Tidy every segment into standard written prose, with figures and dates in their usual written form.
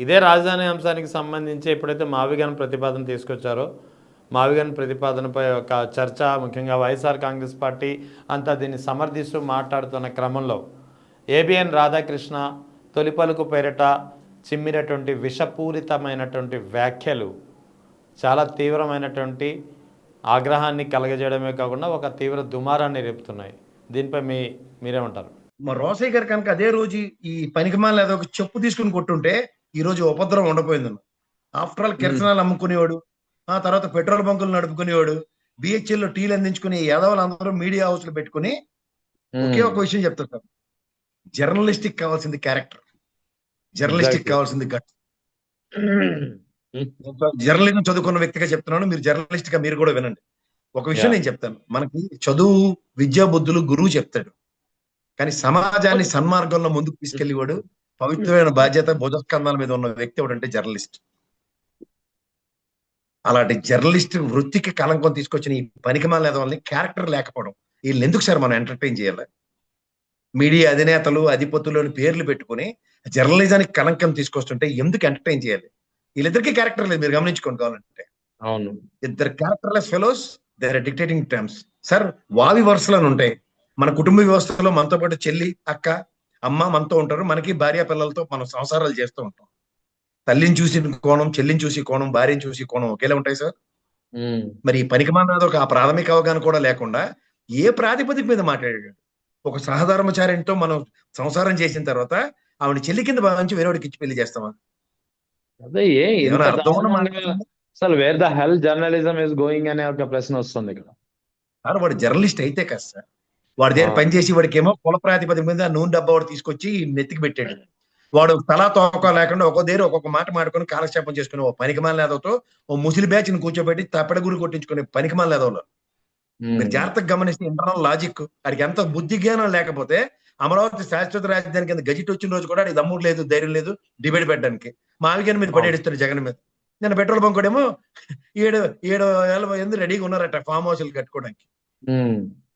ఇదే రాజధాని అంశానికి సంబంధించి ఎప్పుడైతే మావిగన్ ప్రతిపాదన తీసుకొచ్చారో మావిగన్ ప్రతిపాదనపై ఒక చర్చ ముఖ్యంగా వైఎస్ఆర్ కాంగ్రెస్ పార్టీ అంతా దీన్ని సమర్థిస్తూ మాట్లాడుతున్న క్రమంలో ఏబిఎన్ రాధాకృష్ణ తొలి పలుకు పేరిట చిమ్మినటువంటి విషపూరితమైనటువంటి వ్యాఖ్యలు చాలా తీవ్రమైనటువంటి ఆగ్రహాన్ని కలగజేయడమే కాకుండా ఒక తీవ్ర దుమారాన్ని రేపుతున్నాయి. దీనిపై మీరేమంటారు? మా రోసయ్య గారు కనుక అదే రోజు ఈ పనికిమాల ఏదో ఒక చెప్పు తీసుకుని కొట్టుంటే ఈ రోజు ఉపద్రవం ఉండపోయింది. ఆఫ్టర్ ఆల్ కిరసనాలు అమ్ముకునేవాడు, ఆ తర్వాత పెట్రోల్ బంకులు నడుపుకునేవాడు, బిహెచ్ఎల్ లో టీలు అందించుకుని యాదవులందరూ మీడియా హౌస్ లో పెట్టుకుని ఒకే ఒక విషయం చెప్తారు సార్, జర్నలిస్టిక్ కావాల్సింది క్యారెక్టర్, జర్నలిస్టిక్ కావాల్సింది గట్. జర్నలిజం చదువుకున్న వ్యక్తిగా చెప్తున్నాను, మీరు జర్నలిస్ట్ గా మీరు కూడా వినండి. ఒక విషయం నేను చెప్తాను, మనకి చదువు విద్యా బుద్ధులు గురువు చెప్తాడు, కానీ సమాజాన్ని సన్మార్గంలో ముందుకు తీసుకెళ్లేవాడు పవిత్రమైన బాధ్యత భుజస్కంధాల మీద ఉన్న వ్యక్తి ఎవడంటే జర్నలిస్ట్. అలాంటి జర్నలిస్ట్ వృత్తికి కలంకం తీసుకొచ్చిన ఈ పనికిమాల వాళ్ళని క్యారెక్టర్ లేకపోవడం, వీళ్ళని ఎందుకు సార్ మనం ఎంటర్టైన్ చేయాలి? మీడియా అధినేతలు అధిపతులు అని పేర్లు పెట్టుకుని జర్నలిజానికి కలంకం తీసుకొస్తుంటే ఎందుకు ఎంటర్టైన్ చేయాలి? వీళ్ళిద్దరికీ క్యారెక్టర్ లేదు, మీరు గమనించుకోండి కావాలంటే. అవును, ఇద్దరు characterless fellows, they are dictating terms. Sir వావి వరుసలను ఉంటాయి మన కుటుంబ వ్యవస్థలో, మనతో పాటు చెల్లి అక్క అమ్మ మనతో ఉంటారు, మనకి భార్య పిల్లలతో మనం సంసారాలు చేస్తూ ఉంటాం. తల్లిని చూసి కోణం, చెల్లిని చూసి కోణం, భార్యని చూసి కోణం ఒకేలా ఉంటాయి సార్. మరి ఈ పనికిమాలిన ఒక ప్రాథమిక అవగాహన కూడా లేకుండా ఏ ప్రాతిపదిక మీద మాట్లాడాడు? ఒక సహధర్మచారితో మనం సంసారం చేసిన తర్వాత ఆవిడ చెల్లి కింద భావించి వేరేవాడికి ఇచ్చి పెళ్లి చేస్తామా? అదే అసలు wear the hell journalism is going అనే ఒక ప్రశ్న వస్తుంది ఇక్కడ. సార్ వాడు జర్నలిస్ట్ అయితే కదా సార్, వాడి దగ్గర పనిచేసి వాడికేమో కుల ప్రాతిపదిక మీద నూనె డబ్బా వాడు తీసుకొచ్చి నెత్తికి పెట్టాడు. వాడు తలా తోక లేకుండా ఒక్కో దగ్గర ఒక్కొక్క మాట మాడుకొని కాలక్షేపం చేసుకుని ఓ పనికిమాల లేదవతో ఓ ముసిలి బ్యాచ్ ని కూర్చోబెట్టి తప్పెడ గురి కొట్టించుకునే పనికిమాల లేదవలో మీరు జాగ్రత్తగా గమనిస్తే ఇంటర్నల్ లాజిక్, వాడికి ఎంత బుద్ధి జ్ఞానం లేకపోతే అమరావతి శాశ్వత రాజధాని కింద గజిట్ వచ్చిన రోజు కూడా దమ్ముడు లేదు, ధైర్యం లేదు డిబేట్ పెట్టడానికి. మావిగాని మీద పడేస్తాడు జగన్ మీద. నేను పెట్రోల్ బంక్ కూడా ఏమో 7 రెడీగా ఉన్నారట ఫామ్ హౌస్లు కట్టుకోవడానికి.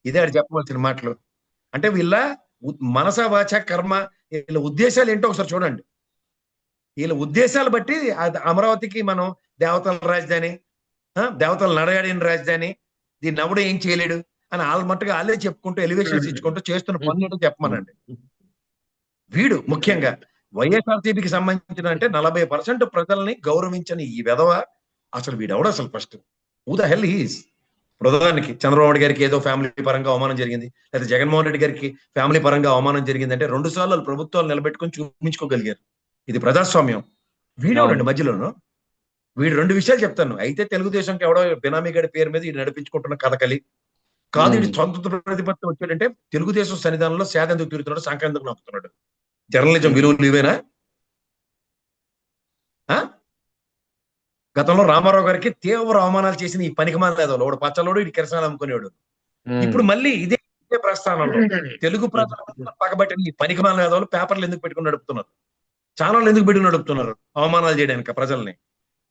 ఇదే ఆడు చెప్పవలసిన మాటలు. అంటే వీళ్ళ మనస వాచ కర్మ, వీళ్ళ ఉద్దేశాలు ఏంటో ఒకసారి చూడండి. వీళ్ళ ఉద్దేశాలు బట్టి అమరావతికి మనం దేవతల రాజధాని, దేవతల నడయాడిన రాజధాని, దీన్ని ఎవడో ఏం చేయలేడు అని వాళ్ళ మట్టుగా వాళ్ళే చెప్పుకుంటూ ఎలివేషన్స్ ఇచ్చుకుంటూ చేస్తున్న పనులు ఏంటో చెప్పమనండి. వీడు ముఖ్యంగా వైఎస్ఆర్సీపీకి సంబంధించిన అంటే 40% ప్రజల్ని గౌరవించని ఈ వెధవ అసలు వీడెవడు అసలు first who the hell he's? ప్రధానికి చంద్రబాబు గారికి ఏదో ఫ్యామిలీ పరంగా అవమానం జరిగింది, లేదా జగన్మోహన్ రెడ్డి గారికి ఫ్యామిలీ పరంగా అవమానం జరిగింది అంటే 2 సార్లు వాళ్ళు ప్రభుత్వాలు నిలబెట్టుకుని చూపించుకోగలిగారు. ఇది ప్రజాస్వామ్యం. వీడెవడండి మధ్యలోను? వీడు 2 విషయాలు చెప్తాను. అయితే తెలుగుదేశంకి ఎవడో బినామీ గడి పేరు మీద ఇది నడిపించుకుంటున్న కథకలి కాదు, ఇది సొంత ప్రతిపత్తి వచ్చాడంటే తెలుగుదేశం సన్నిధానంలో సేద ఎందుకు తిరుగుతున్నాడు, సంక్రాంతికి నొక్కుతున్నాడు. జర్నలిజం విలువలు ఇవేనా? గతంలో రామారావు గారికి తీవ్ర అవమానాలు చేసిన ఈ పనికిమాల లేదోడు, వాడు పచ్చలోడు, ఇటు కిరసనాలు అమ్ముకునేవాడు. ఇప్పుడు మళ్ళీ ఇదే ప్రస్థానంలో తెలుగు ప్రజలు పగబట్టిన ఈ పనికిమాల లేదోళ్ళు పేపర్లు ఎందుకు పెట్టుకుని నడుపుతున్నారు, ఛానళ్ళు ఎందుకు పెట్టుకుని నడుపుతున్నారు అవమానాలు చేయడానికి ప్రజల్ని?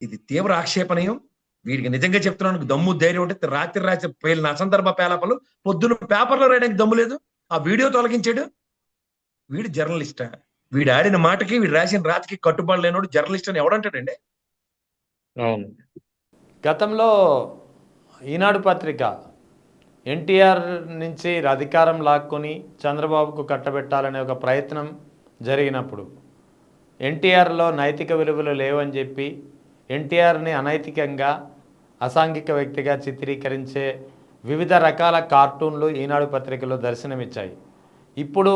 ఇది తీవ్ర ఆక్షేపణీయం. వీడికి నిజంగా చెప్తున్నాను, దమ్ము ధైర్యం ఉంటే రాత్రి పేలిన అసందర్భ పేలాపలు పొద్దున్న పేపర్లో రాయడానికి దమ్ము లేదు, ఆ వీడియో తొలగించాడు. వీడు జర్నలిస్టా? వీడు ఆడిన మాటకి వీడు రాసిన రాతకి కట్టుబడి లేనోడు జర్నలిస్ట్ అని ఎవడంటాడండి? అవును, గతంలో ఈనాడు పత్రిక ఎన్టీఆర్ నుంచి అధికారం లాక్కొని చంద్రబాబుకు కట్టబెట్టాలనే ఒక ప్రయత్నం జరిగినప్పుడు ఎన్టీఆర్లో నైతిక విలువలు లేవని చెప్పి ఎన్టీఆర్ని అనైతికంగా అసాంఘిక వ్యక్తిగా చిత్రీకరించే వివిధ రకాల కార్టూన్లు ఈనాడు పత్రికలో దర్శనమిచ్చాయి. ఇప్పుడు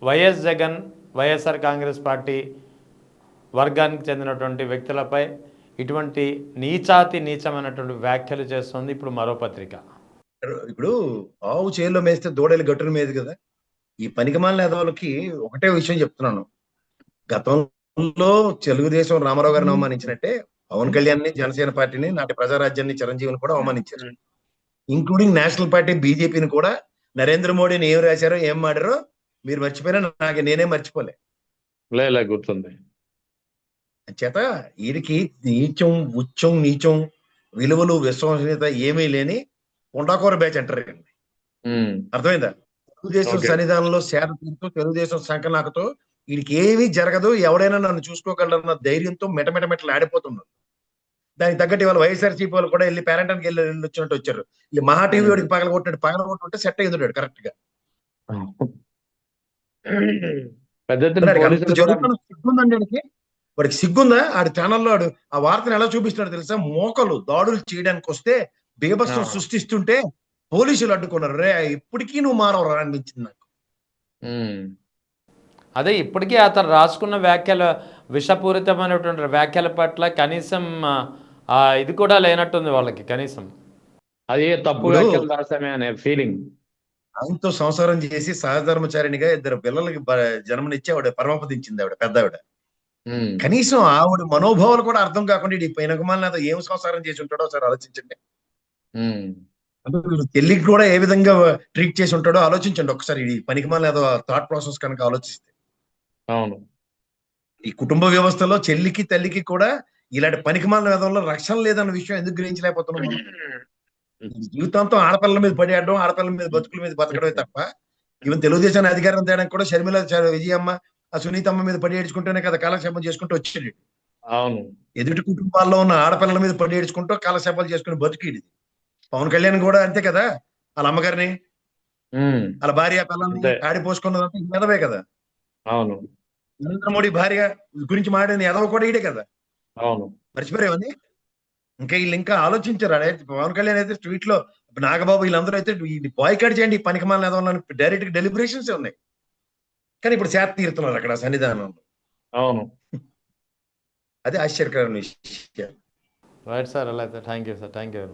వైఎస్ జగన్, వైఎస్ఆర్ కాంగ్రెస్ పార్టీ వర్గానికి చెందినటువంటి వ్యక్తులపై ఇటువంటి నీచమైనటువంటి వ్యాఖ్యలు చేస్తుంది ఇప్పుడు మరో పత్రిక. ఇప్పుడు ఆవు చేలో మేస్తే దూడలు గట్టున మీద కదా. ఈ పనికిమాలిన వాళ్ళకి ఒకటే విషయం చెప్తున్నాను, గతంలో తెలుగుదేశం రామారావు గారిని అవమానించినట్టే పవన్ కళ్యాణ్ ని, జనసేన పార్టీని, నాటి ప్రజారాజ్యాన్ని, చిరంజీవిని కూడా అవమానించారు. ఇంక్లూడింగ్ నేషనల్ పార్టీ బీజేపీని కూడా. నరేంద్ర మోడీని ఏం రాశారో ఏం మాడారో మీరు మర్చిపోయినా నాకు నేనే మర్చిపోలే, గుర్తుంది. చేత వీడికి నీచం, ఉచ్చం, నీచం, విలువలు, విశ్వసనీయత ఏమీ లేని కొండాకూర బ్యాచ్ అంటారు. అర్థమైందా? తెలుగుదేశం సన్నిధానంలో సేద తీరుతూ తెలుగుదేశం సంకనాకతో వీడికి ఏమీ జరగదు, ఎవడైనా నన్ను చూసుకోగలరన్న ధైర్యంతో మెటమెటలు ఆడిపోతున్నారు. దానికి తగ్గట్టు ఇవాళ వైఎస్ఆర్సీపీ వాళ్ళు కూడా వెళ్ళి పేరెంటానికి వెళ్ళి వచ్చినట్టు వచ్చారు. ఈ మహా టీవీ వాడికి పగలగొట్టుంటే సెట్ అయ్యి ఉంటాడు కరెక్ట్ గా. పెద్ద ఎత్తున వాడికి అంత పోలీసులు కూడా- జరుగుతున్న సిగ్గుందండి వాడికి. వాడికి సిగ్గుందా? ఆడి ఛానల్లో ఆడు ఆ వార్తను ఎలా చూపిస్తున్నాడు తెలుసా? మోకలు దాడులు చేయడానికి వస్తే బీభత్సం సృష్టిస్తుంటే పోలీసులు అడ్డుకున్నారు. రే ఇప్పటికీ నువ్వు మారవరా అనిపించింది నాకు. అదే ఇప్పటికీ అతను రాసుకున్న వ్యాఖ్యల విషపూరితమైనటువంటి వ్యాఖ్యల పట్ల కనీసం ఇది కూడా లేనట్టుంది వాళ్ళకి. కనీసం అది తప్పు ఇప్పుడు వ్యాఖ్యలు రాసామే అనే ఫీలింగ్. ఆయనతో సంసారం చేసి సహధర్మచారిణిగా 2 పిల్లలకి జన్మనిచ్చి ఆవిడ పరమపదించింది ఆవిడ పెద్ద ఆవిడ. కనీసం ఆవిడ మనోభావాలు కూడా అర్థం కాకుండా ఈ పైనకుమాలతో ఏం సంసారం చేసి ఉంటాడో ఒకసారి ఆలోచించండి. అంటే వీడు చెల్లికి కూడా ఏ విధంగా ట్రీట్ చేసి ఉంటాడో ఆలోచించండి ఒకసారి. ఈ పనికిమాల థాట్ ప్రాసెస్ కనుక ఆలోచిస్తే, అవును, ఈ కుటుంబ వ్యవస్థలో చెల్లికి తల్లికి కూడా ఇలాంటి పనికిమాల విధంలో రక్షణ లేదన్న విషయం ఎందుకు గ్రహించలేకపోతున్నాం మనం? జీవితాంతం ఆడపిల్లల మీద పడేయడం, ఆడపిల్లల మీద బతుకుల మీద బతకడమే తప్ప, ఈవెన్ తెలుగుదేశాన్ని అధికారం తేడానికి కూడా షర్మిల విజయమ్మ ఆ సునీతమ్మ మీద పడి ఏడ్చుకుంటూనే కదా కాలక్షేపం చేసుకుంటూ వచ్చాడు. అవును, ఎదుటి కుటుంబాల్లో ఉన్న ఆడపిల్లల మీద పడి ఏడ్చుకుంటూ కాలక్షేపాలు చేసుకుని బతికిడి. పవన్ కళ్యాణ్ కూడా అంతే కదా, వాళ్ళ అమ్మగారిని వాళ్ళ భార్య పిల్లల్ని ఆడిపోసుకున్నదంతా ఎదవే కదా. అవును, నరేంద్ర మోడీ భార్య గురించి మాట్లాడిన ఎదవ కూడా ఈడే కదా. అవును, మర్చిపోయావని? ఇంకా వీళ్ళు ఇంకా ఆలోచించారు. అదే పవన్ కళ్యాణ్ అయితే ట్వీట్ లో నాగబాబు వీళ్ళందరూ అయితే బాయ్కాట్ చేయండి ఈ పనికిమాల ఎదవలని డైరెక్ట్ డెలిబరేషన్స్ ఉన్నాయి. కానీ ఇప్పుడు శాత తీరుతున్నారు అక్కడ సన్నిధానంలో. అవును. అదే ఆశ్చర్యకరమైన విషయం. రైట్ సార్, అలా అయితే thank you sir, thank you.